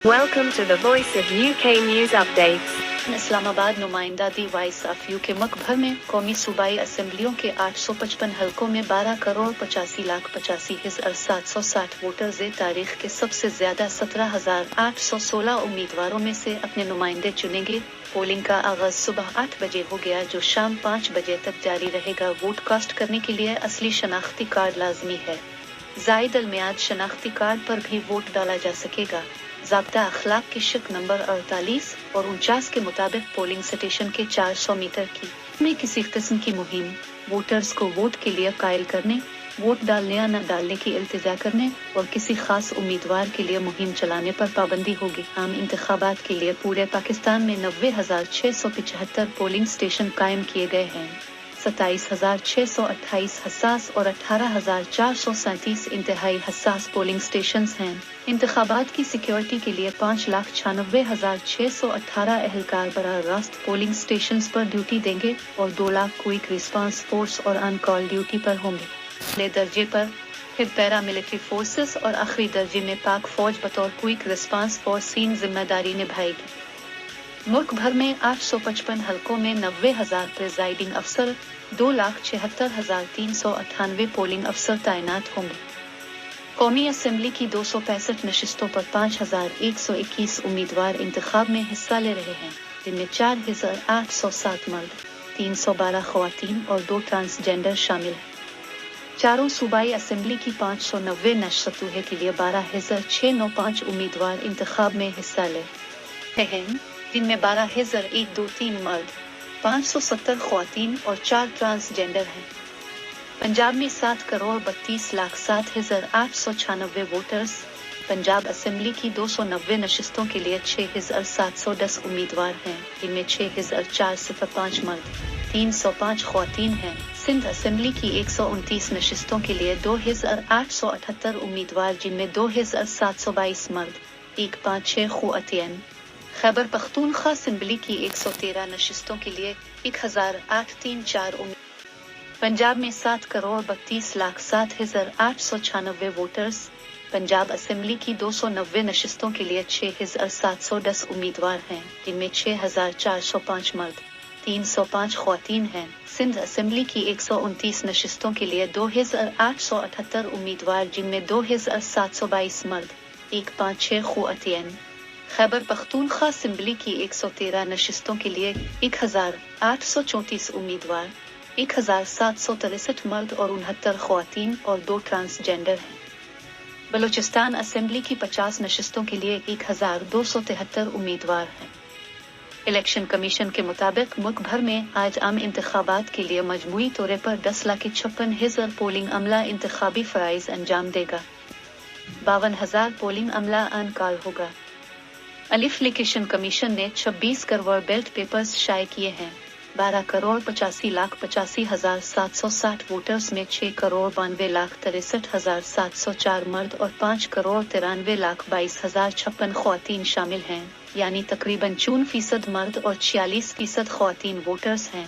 Welcome to the Voice of UK News Updates. Islamabad नुमाइंदादी voice of UK मुल्क भर में कौमी सूबाई असम्बलियों के 855 हलकों में 12,85,85,760 वोटर्स तारीख के सबसे ज्यादा 17,816 उम्मीदवारों में से अपने नुमाइंदे चुनेंगे। पोलिंग का आगाज सुबह 8 बजे हो गया, जो शाम 5 बजे तक जारी रहेगा। वोट कास्ट करने के लिए असली शनाख्ती कार्ड लाजमी है। जायद अलमियाद शनाख्ती कार्ड पर भी वोट डाला जा सकेगा। ज़ाब्ता अखलाक की शिक नंबर 48 और 49 के मुताबिक पोलिंग स्टेशन के 400 मीटर की में किसी किस्म की मुहिम वोटर्स को वोट के लिए कायल करने, वोट डालने या न डालने की इल्तिजा करने और किसी खास उम्मीदवार के लिए मुहिम चलाने पर पाबंदी होगी। आम इंतखाबात के लिए पूरे पाकिस्तान में 90,675 पोलिंग स्टेशन कायम किए गए हैं। 27,628 हसास और 18,437 इंतहाई हसास पोलिंग स्टेशन हैं। इंतखाबात की सिक्योरिटी के लिए 5,96,618 एहलकार बराह रास्त पोलिंग स्टेशन पर ड्यूटी देंगे और 2 लाख क्विक रिस्पांस फोर्स और ऑन कॉल ड्यूटी पर होंगे। पहले दर्जे पर फिर पैरामिलिट्री फोर्सेस और आखिरी दर्जे में पाक फौज बतौर क्विक रिस्पांस फोर्स जिम्मेदारी निभाएगी। मुल्क भर में 855 हलकों में 90,000 प्रिजाइडिंग अफसर, 2,76,398 पोलिंग अफसर तैनात होंगे। कौमी असम्बली की 265 नशिस्तों पर 5,121 उम्मीदवार इंतखाब में हिस्सा ले रहे हैं, जिनमें 4,807 मर्द, 312 ख्वातीन और 2 ट्रांसजेंडर शामिल हैं। चारों सूबाई असम्बली की 590 नशस्तों के लिए 12,695 उम्मीदवार इंतखाब में हिस्सा ले रहे हैं, जिनमें 12,123 मर्द, 570 ख्वातीन और 4 ट्रांसजेंडर हैं। पंजाब में 7,32,07,896 वोटर्स। पंजाब असेंबली की 290 नशिस्तों के लिए 6,710 उम्मीदवार हैं, जिनमें 6,405 मर्द, 305 ख्वातीन हैं। सिंध असेंबली की 129 नशिस्तों के लिए 2,878 उम्मीदवार, जिनमें 2,722 मर्द, 156 ख्वातीन। खैबर पख्तूनख्वा असेंबली की 113 नशिस्तों के लिए 1,834 उम्मीदवार। पंजाब में 7,32,07,896 वोटर्स। पंजाब असेंबली की 290 नशिस्तों के लिए 6,710 उम्मीदवार हैं, जिनमें 6,405 मर्द, 305 ख्वातीन हैं। सिंध असेंबली की 129 नशिस्तों के लिए 2,878 उम्मीदवार, जिनमें 2,722 मर्द, 156 ख्वातीन। खैबर पख्तूनख्वा असेंबली की 113 नशिस्तों के लिए 1,834 उम्मीदवार, 1,763 मर्द और 69 ख्वातीन और 2 ट्रांसजेंडर हैं। बलूचिस्तान असेंबली की 50 नशिस्तों के लिए 1,273 उम्मीदवार हैं। इलेक्शन कमीशन के मुताबिक मुल्क भर में आज आम इंतखाबात के लिए मजमूई तौर पर 10,56,000 पोलिंग अमला इंतखाबी फराइज अंजाम देगा। 52,000 पोलिंग अमला ऑन कॉल होगा। इलेक्शन कमीशन ने 26 करोड़ बैलेट पेपर्स शाये किए हैं। 12,85,85,760 वोटर्स में 6,92,63,704 मर्द और 5,93,22,056 ख्वातीन शामिल हैं, यानी तकरीबन 54% मर्द और 46% ख्वातीन वोटर्स हैं।